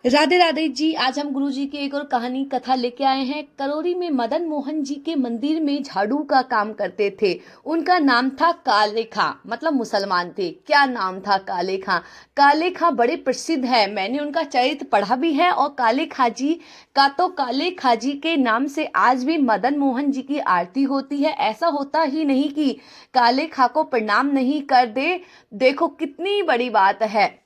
राधे राधे जी। आज हम गुरु जी की एक और कहानी कथा लेके आए हैं। करौरी में मदन मोहन जी के मंदिर में झाड़ू का काम करते थे। उनका नाम था काले खां, मतलब मुसलमान थे। क्या नाम था काले खां। काले खां बड़े प्रसिद्ध है, मैंने उनका चरित्र पढ़ा भी है। और काले खां जी का तो काले खां जी के नाम से आज भी मदन मोहन जी की आरती होती है। ऐसा होता ही नहीं कि काले खां को प्रणाम नहीं कर दे। देखो कितनी बड़ी बात है।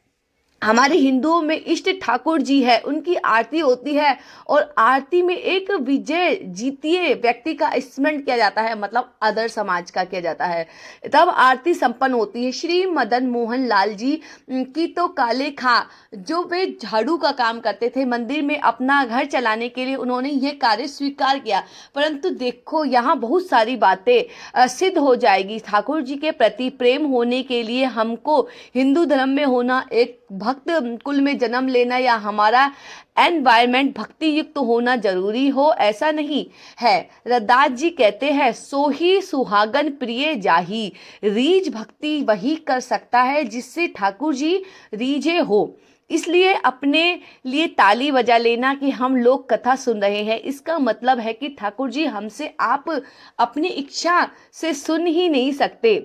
हमारे हिंदुओं में इष्ट ठाकुर जी है, उनकी आरती होती है। और आरती में एक विजय जीतिए व्यक्ति का स्मरण किया जाता है, मतलब अदर समाज का किया जाता है। तब आरती संपन्न होती है। श्री मदन मोहन लाल जी की तो काले खां जो वे झाड़ू का काम करते थे मंदिर में अपना घर चलाने के लिए, उन्होंने ये कार्य स्वीकार किया। परंतु देखो यहाँ बहुत सारी बातें सिद्ध हो जाएगी। ठाकुर जी के प्रति प्रेम होने के लिए हमको हिंदू धर्म में होना, एक भक्त कुल में जन्म लेना, या हमारा एनवायरमेंट भक्ति युक्त होना जरूरी हो, ऐसा नहीं है। रदास जी कहते हैं, सो ही सुहागन प्रिय जाही। रीझ भक्ति वही कर सकता है जिससे ठाकुर जी रीझे हो। इसलिए अपने लिए ताली बजा लेना कि हम लोग कथा सुन रहे हैं, इसका मतलब है कि ठाकुर जी हमसे आप अपनी इच्छा से सुन ही नहीं सकते,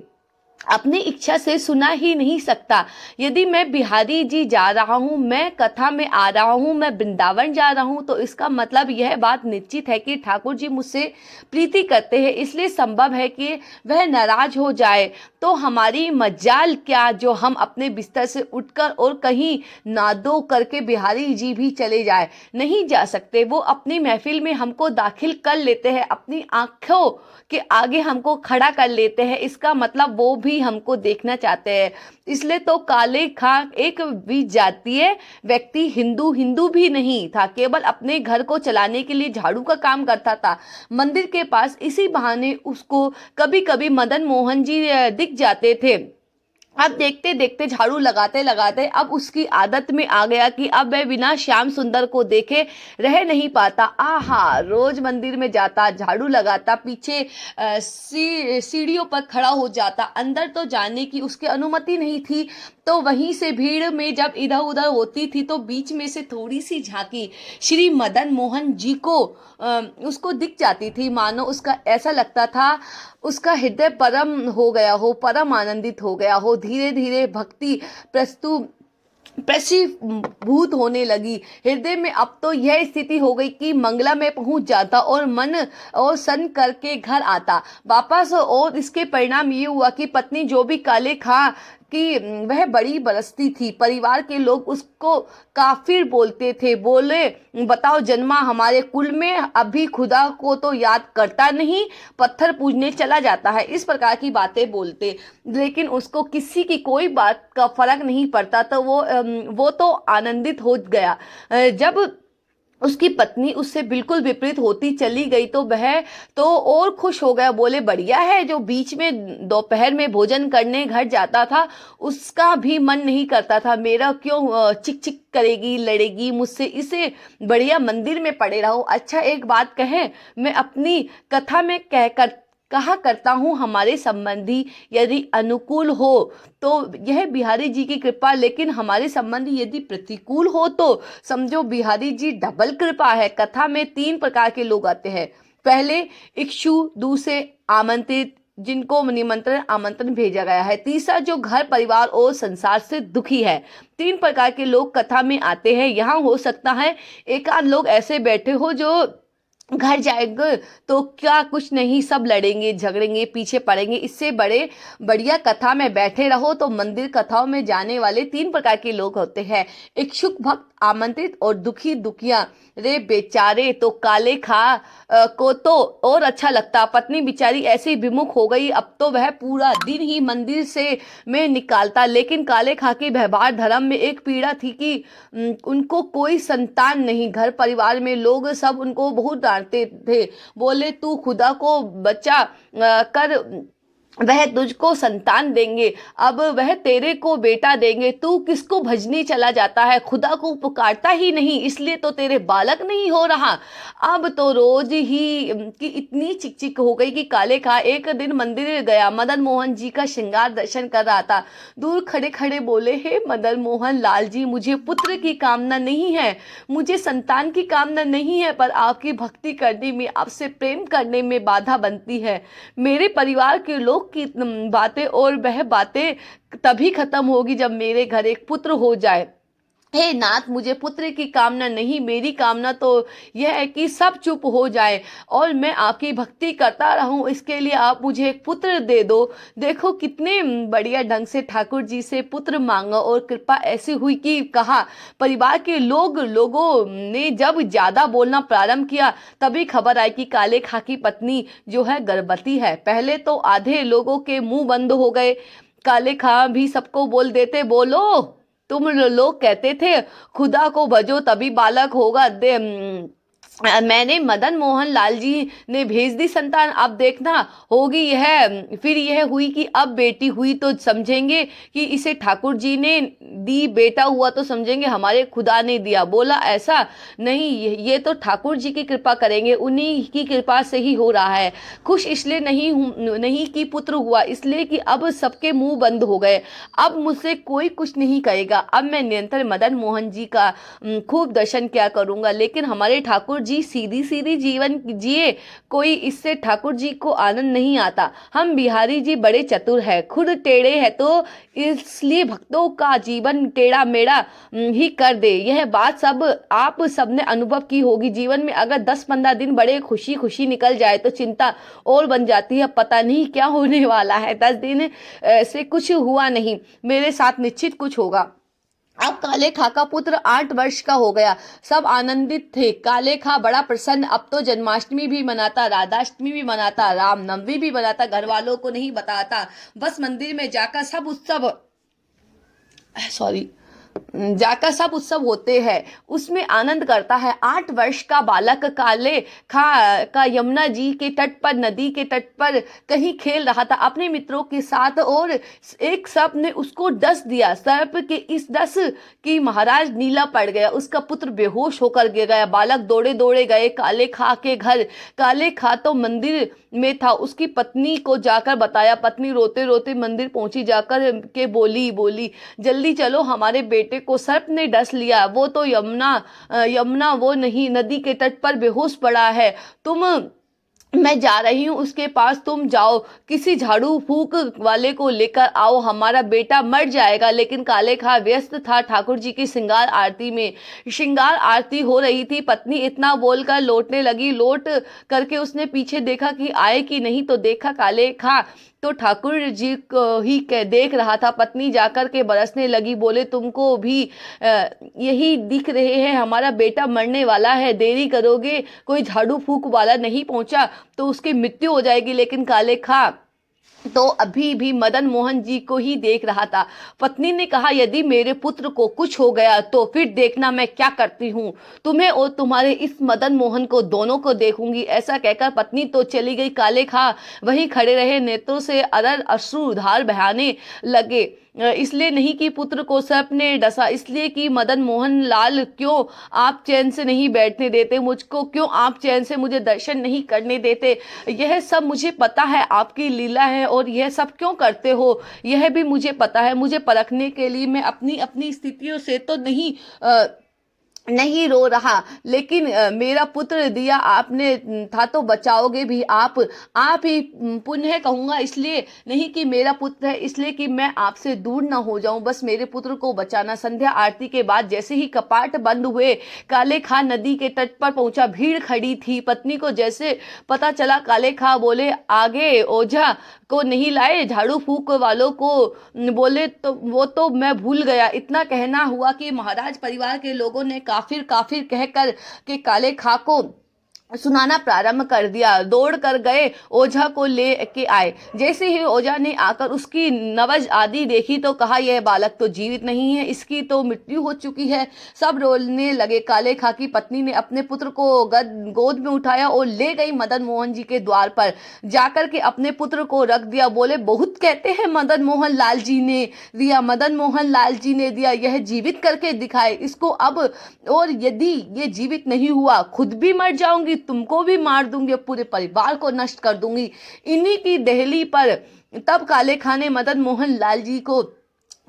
अपनी इच्छा से सुना ही नहीं सकता। यदि मैं बिहारी जी जा रहा हूँ, मैं कथा में आ रहा हूँ, मैं वृंदावन जा रहा हूँ, तो इसका मतलब यह बात निश्चित है कि ठाकुर जी मुझसे प्रीति करते हैं। इसलिए संभव है कि वह नाराज हो जाए तो हमारी मजाल क्या जो हम अपने बिस्तर से उठकर और कहीं नादो करके बिहारी जी भी चले जाए। नहीं जा सकते। वो अपनी महफिल में हमको दाखिल कर लेते हैं, अपनी आंखों के आगे हमको खड़ा कर लेते हैं। इसका मतलब वो भी हमको देखना चाहते हैं। इसलिए तो काले खां एक विजातीय व्यक्ति, हिंदू हिंदू भी नहीं था, केवल अपने घर को चलाने के लिए झाड़ू का काम करता था मंदिर के पास। इसी बहाने उसको कभी कभी मदन मोहन जी दिख जाते थे। अब देखते देखते झाड़ू लगाते लगाते अब उसकी आदत में आ गया कि अब वह बिना श्याम सुंदर को देखे रह नहीं पाता। आहा, रोज मंदिर में जाता, झाड़ू लगाता, पीछे सीढ़ियों पर खड़ा हो जाता। अंदर तो जाने की उसकी अनुमति नहीं थी। तो वहीं से भीड़ में जब इधर उधर होती थी तो बीच में से थोड़ी सी झांकी श्री मदन मोहन जी को उसको दिख जाती थी। मानो उसका ऐसा लगता था उसका हृदय परम हो गया हो, परम आनंदित हो गया हो। धीरे धीरे भक्ति प्रस्तुत प्रशीभूत होने लगी हृदय में। अब तो यह स्थिति हो गई कि मंगला में पहुंच जाता और मन और सन करके घर आता वापस। और इसके परिणाम ये हुआ कि पत्नी जो भी काले खां कि वह बड़ी बरसती थी। परिवार के लोग उसको काफिर बोलते थे। बोले, बताओ जन्मा हमारे कुल में, अभी खुदा को तो याद करता नहीं, पत्थर पूजने चला जाता है। इस प्रकार की बातें बोलते, लेकिन उसको किसी की कोई बात का फर्क नहीं पड़ता। तो वो तो आनंदित हो गया। जब उसकी पत्नी उससे बिल्कुल विपरीत होती चली गई तो वह तो और खुश हो गया। बोले, बढ़िया है, जो बीच में दोपहर में भोजन करने घर जाता था उसका भी मन नहीं करता था। मेरा क्यों चिक चिक करेगी, लड़ेगी मुझसे, इसे बढ़िया मंदिर में पड़े रहो। अच्छा एक बात कहें, मैं अपनी कथा में कहा करता हूँ, हमारे संबंधी यदि अनुकूल हो तो यह बिहारी जी की कृपा, लेकिन हमारे संबंधी यदि प्रतिकूल हो तो समझो बिहारी जी डबल कृपा है। कथा में 3 प्रकार के लोग आते हैं। पहले इक्षु, दूसरे आमंत्रित जिनको निमंत्रण आमंत्रण भेजा गया है, तीसरा जो घर परिवार और संसार से दुखी है। 3 प्रकार के लोग कथा में आते हैं। यहाँ हो सकता है एक आध लोग ऐसे बैठे हो जो घर जाएंगे तो क्या कुछ नहीं, सब लड़ेंगे झगड़ेंगे पीछे पड़ेंगे। इससे बड़े बढ़िया कथा में बैठे रहो। तो मंदिर कथाओं में जाने वाले 3 प्रकार के लोग होते हैं, इच्छुक भक्त, आमंत्रित और दुखी दुखिया। रे बेचारे तो काले खां को तो और अच्छा लगता। पत्नी बिचारी ऐसी विमुख हो गई, अब तो वह पूरा दिन ही मंदिर से में निकालता। लेकिन काले खां के व्यवहार धर्म में एक पीड़ा थी कि उनको कोई संतान नहीं। घर परिवार में लोग सब उनको बहुत डांटते थे। बोले, तू खुदा को बच्चा कर वह तुझको संतान देंगे, अब वह तेरे को बेटा देंगे, तू किसको भजने चला जाता है, खुदा को पुकारता ही नहीं, इसलिए तो तेरे बालक नहीं हो रहा। अब तो रोज ही कि इतनी चिकचिक हो गई कि काले खा एक दिन मंदिर गया, मदन मोहन जी का श्रृंगार दर्शन कर रहा था। दूर खड़े खड़े बोले, हे मदन मोहन लाल जी, मुझे पुत्र की कामना नहीं है, मुझे संतान की कामना नहीं है, पर आपकी भक्ति करने में, आपसे प्रेम करने में बाधा बनती है। मेरे परिवार के लोग की बातें, और वह बातें तभी खत्म होगी जब मेरे घर एक पुत्र हो जाए। हे नाथ, मुझे पुत्र की कामना नहीं, मेरी कामना तो यह है कि सब चुप हो जाए और मैं आपकी भक्ति करता रहूं, इसके लिए आप मुझे एक पुत्र दे दो। देखो कितने बढ़िया ढंग से ठाकुर जी से पुत्र मांगा, और कृपा ऐसी हुई कि कहा। परिवार के लोगों ने जब ज्यादा बोलना प्रारंभ किया, तभी खबर आई कि काले खा की पत्नी जो है गर्भवती है। पहले तो आधे लोगों के मुंह बंद हो गए। काले खा भी सबको बोल देते, बोलो, तुम लोग कहते थे खुदा को भजो तभी बालक होगा, मैंने मदन मोहन लाल जी ने भेज दी संतान, अब देखना होगी यह। फिर यह हुई कि अब बेटी हुई तो समझेंगे कि इसे ठाकुर जी ने दी, बेटा हुआ तो समझेंगे हमारे खुदा ने दिया। बोला ऐसा नहीं, ये तो ठाकुर जी की कृपा करेंगे, उन्हीं की कृपा से ही हो रहा है। खुश इसलिए नहीं कि पुत्र हुआ, इसलिए कि अब सबके मुंह बंद हो गए, अब मुझसे कोई कुछ नहीं कहेगा। अब मैं निरंतर मदन मोहन जी का खूब दर्शन किया करूंगा। लेकिन हमारे ठाकुर जी सीधी सीधी जीवन जिए, कोई इससे ठाकुर जी को आनंद नहीं आता। हम बिहारी जी बड़े चतुर है, खुद टेढ़े है, तो इसलिए भक्तों का जीवन टेढ़ा मेढ़ा ही कर दे। यह बात सब आप सबने अनुभव की होगी। जीवन में अगर 10-15 दिन बड़े खुशी खुशी निकल जाए तो चिंता और बन जाती है, पता नहीं क्या होने वाला है। 10 दिन से कुछ हुआ नहीं, मेरे साथ निश्चित कुछ होगा। अब काले खा का पुत्र 8 वर्ष का हो गया, सब आनंदित थे। काले खा बड़ा प्रसन्न, अब तो जन्माष्टमी भी मनाता, राधाष्टमी भी मनाता, रामनवमी भी मनाता, घर वालों को नहीं बताता, बस मंदिर में जाकर सब उत्सव जाकर सब उत्सव होते हैं, उसमें आनंद करता है। 8 वर्ष का बालक काले खा का यमुना जी के तट पर, नदी के तट पर कहीं खेल रहा था अपने मित्रों के साथ, और एक सर्प ने उसको डस दिया। सर्प के इस डस की महाराज नीला पड़ गया, उसका पुत्र बेहोश होकर गिर गया। बालक दौड़े दौड़े गए काले खा के घर। काले खा तो मंदिर में था, उसकी पत्नी को जाकर बताया। पत्नी रोते रोते मंदिर पहुंची, जाकर के बोली जल्दी चलो, हमारे बेटे को सर्प ने डस लिया, वो तो यमुना वो नहीं, नदी के तट पर बेहोश पड़ा है। मैं जा रही हूँ उसके पास, तुम जाओ, किसी झाड़ू फूक वाले को लेकर आओ, हमारा बेटा मर जाएगा। लेकिन काले खा व्यस्त था ठाकुर जी की श्रृंगार आरती में। श्रृंगार आरती हो रही थी, पत्नी इतना बोलकर लौटने लगी। लौट करके उसने पीछे देखा कि आए कि नहीं, तो देखा काले खा तो ठाकुर जी को ही देख रहा था। पत्नी जाकर के बरसने लगी, बोले तुमको भी यही दिख रहे हैं, हमारा बेटा मरने वाला है, देरी करोगे, कोई झाड़ू फूक वाला नहीं पहुंचा तो उसकी मृत्यु हो जाएगी। लेकिन काले खा तो अभी भी मदन मोहन जी को ही देख रहा था। पत्नी ने कहा, यदि मेरे पुत्र को कुछ हो गया तो फिर देखना मैं क्या करती हूँ, तुम्हें और तुम्हारे इस मदन मोहन को दोनों को देखूंगी। ऐसा कहकर पत्नी तो चली गई। काले खा वहीं खड़े रहे, नेत्रों से अरर अश्रु धार बहाने लगे। इसलिए नहीं कि पुत्र को सर्प ने डसा, इसलिए कि मदन मोहन लाल, क्यों आप चैन से नहीं बैठने देते मुझको, क्यों आप चैन से मुझे दर्शन नहीं करने देते। यह सब मुझे पता है आपकी लीला है, और यह सब क्यों करते हो यह भी मुझे पता है। मुझे परखने के लिए मैं अपनी अपनी स्थितियों से तो नहीं रो रहा, लेकिन मेरा पुत्र दिया आपने था तो बचाओगे भी आप ही पुण्य कहूँगा, इसलिए नहीं कि मेरा पुत्र है, इसलिए कि मैं आपसे दूर ना हो जाऊं, बस मेरे पुत्र को बचाना। संध्या आरती के बाद जैसे ही कपाट बंद हुए, काले खा नदी के तट पर पहुंचा। भीड़ खड़ी थी। पत्नी को जैसे पता चला, काले खा बोले, आगे ओझा को नहीं लाए, झाड़ू फूक वालों को बोले, तो वो तो मैं भूल गया। इतना कहना हुआ कि महाराज परिवार के लोगों ने काफिर काफिर कहकर के काले खा को सुनाना प्रारंभ कर दिया। दौड़ कर गए, ओझा को ले के आए। जैसे ही ओझा ने आकर उसकी नब्ज आदि देखी तो कहा, यह बालक तो जीवित नहीं है, इसकी तो मृत्यु हो चुकी है। सब रोने लगे। काले खां की पत्नी ने अपने पुत्र को गोद में उठाया और ले गई मदन मोहन जी के द्वार पर जाकर के अपने पुत्र को रख दिया। बोले, बहुत कहते हैं मदन मोहन लाल जी ने दिया, मदन मोहन लाल जी ने दिया, यह जीवित करके दिखाए इसको अब, और यदि ये जीवित नहीं हुआ खुद भी मर जाऊंगी, तुमको भी मार दूंगी, पूरे परिवार को नष्ट कर दूंगी। इन्हीं की दहली पर तब काले खां ने मदन मोहन लाल जी को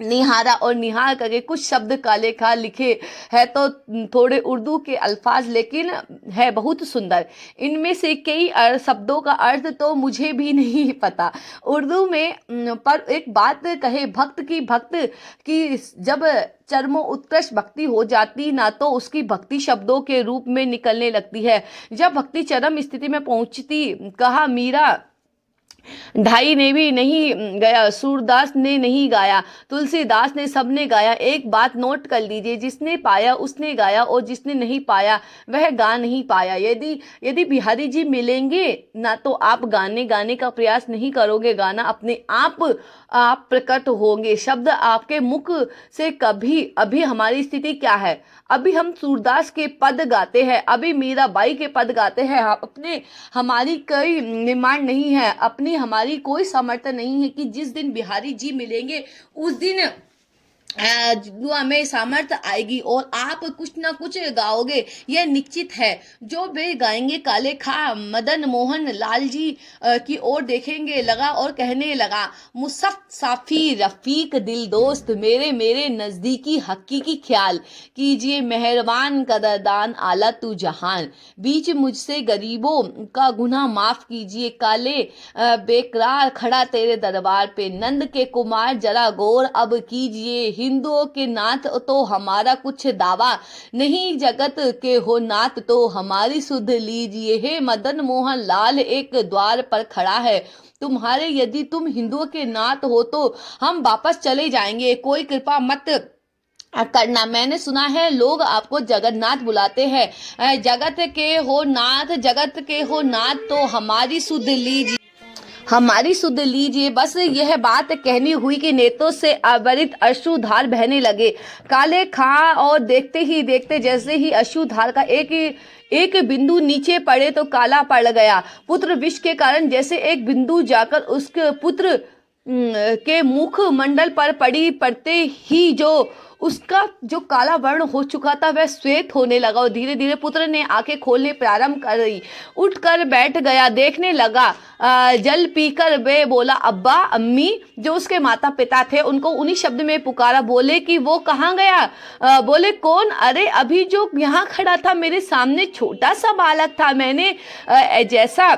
निहारा और निहार करके कुछ शब्द काले खां लिखे है, तो थोड़े उर्दू के अल्फाज, लेकिन है बहुत सुंदर। इनमें से कई शब्दों का अर्थ तो मुझे भी नहीं पता उर्दू में, पर एक बात कहे, भक्त की जब चरमो उत्कृष्ट भक्ति हो जाती ना, तो उसकी भक्ति शब्दों के रूप में निकलने लगती है। जब भक्ति चरम स्थिति में पहुंचती, कहा, मीरा ढाई ने भी नहीं गाया, सूरदास ने नहीं गाया, तुलसीदास ने, सबने गाया। एक बात नोट कर लीजिए, जिसने पाया उसने गाया और जिसने नहीं पाया वह गा नहीं पाया। यदि बिहारी जी मिलेंगे ना, तो आप गाने का प्रयास नहीं करोगे, गाना अपने आप प्रकट होंगे, शब्द आपके मुख से कभी। अभी हमारी स्थिति क्या है? अभी हम सूरदास के पद गाते हैं, अभी मीराबाई के पद गाते हैं, हमारी कोई डिमांड नहीं है, हमारी कोई सामर्थ्य नहीं है कि जिस दिन बिहारी जी मिलेंगे उस दिन हमें सामर्थ्य आएगी और आप कुछ ना कुछ गाओगे, यह निश्चित है। जो वे गाएंगे। काले खां मदन मोहन लाल जी की ओर देखेंगे लगा और कहने लगा, मुसफ़ साफी रफीक दिल दोस्त, मेरे नज़दीकी हकीकी ख्याल कीजिए, मेहरबान कदरदान आला तू जहान, बीच मुझसे गरीबों का गुनाह माफ़ कीजिए। काले बेकरार खड़ा तेरे दरबार पे, नंद के कुमार जरा गौर अब कीजिए, हिंदुओं के नाथ तो हमारा कुछ दावा नहीं, जगत के हो नाथ तो हमारी सुध लीजिए। हे मदन मोहन लाल एक द्वार पर खड़ा है तुम्हारे, यदि तुम हिंदुओं के नाथ हो तो हम वापस चले जाएंगे, कोई कृपा मत करना। मैंने सुना है लोग आपको जगन्नाथ बुलाते हैं, जगत के हो नाथ तो हमारी सुध लीजिए। बस यह बात कहनी हुई कि नेत्रों से अविरत अश्रुधार बहने लगे। काले खां और देखते ही देखते जैसे ही अश्रुधार का एक बिंदु नीचे पड़े तो काला पड़ गया। पुत्र विष के कारण जैसे एक बिंदु जाकर उसके पुत्र के मुख मंडल पर पड़ते ही उसका जो काला वर्ण हो चुका था वह श्वेत होने लगा और धीरे धीरे पुत्र ने आंखें खोलने प्रारंभ कर दी। उठकर बैठ गया, देखने लगा, जल पीकर वे बोला, अब्बा अम्मी। जो उसके माता पिता थे उनको उन्हीं शब्द में पुकारा। बोले कि वो कहाँ गया? बोले, कौन? अरे अभी जो यहाँ खड़ा था मेरे सामने छोटा सा बालक था, मैंने जैसा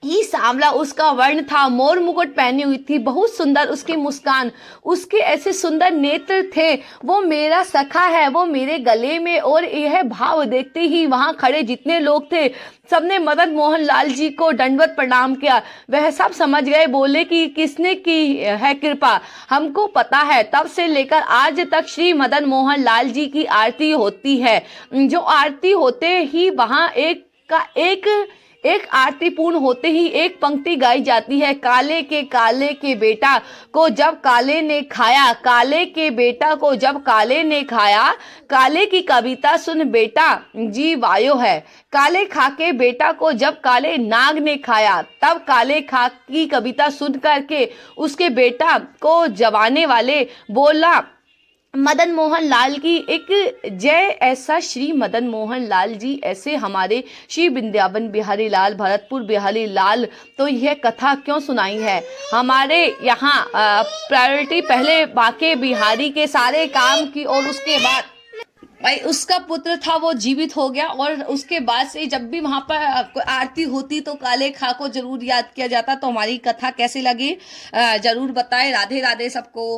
ही सांवला उसका वर्ण था, मोर मुकुट पहनी हुई थी, बहुत सुंदर उसकी मुस्कान, उसके ऐसे सुंदर नेत्र थे, वो मेरा सखा है, वो मेरे गले में। और यह भाव देखते ही वहां खड़े जितने लोग थे सबने मदन मोहन लाल जी को दंडवत प्रणाम किया। वह सब समझ गए। बोले कि किसने की है कृपा, हमको पता है, तब से लेकर आज तक श्री मदन मोहन लाल जी की आरती होती है। जो आरती होते ही वहां एक आरती पूर्ण होते ही एक पंक्ति गाई जाती है, काले के बेटा को जब काले ने खाया, काले के बेटा को जब काले ने खाया, काले की कविता सुन बेटा जी वायो है। काले खां के बेटा को जब काले नाग ने खाया, तब काले खां की कविता सुन करके उसके बेटा को जवाने वाले बोला, मदन मोहन लाल की एक जय। ऐसा श्री मदन मोहन लाल जी, ऐसे हमारे श्री वृंदावन बिहारी लाल, भरतपुर बिहारी लाल, तो यह कथा क्यों सुनाई है? हमारे यहाँ प्रायोरिटी पहले बाके बिहारी के सारे काम की और उसके बाद भाई उसका पुत्र था वो जीवित हो गया और उसके बाद से जब भी वहां पर आरती होती तो काले खां को जरूर याद किया जाता। तो हमारी कथा कैसी लगी जरूर बताएं। राधे राधे सबको।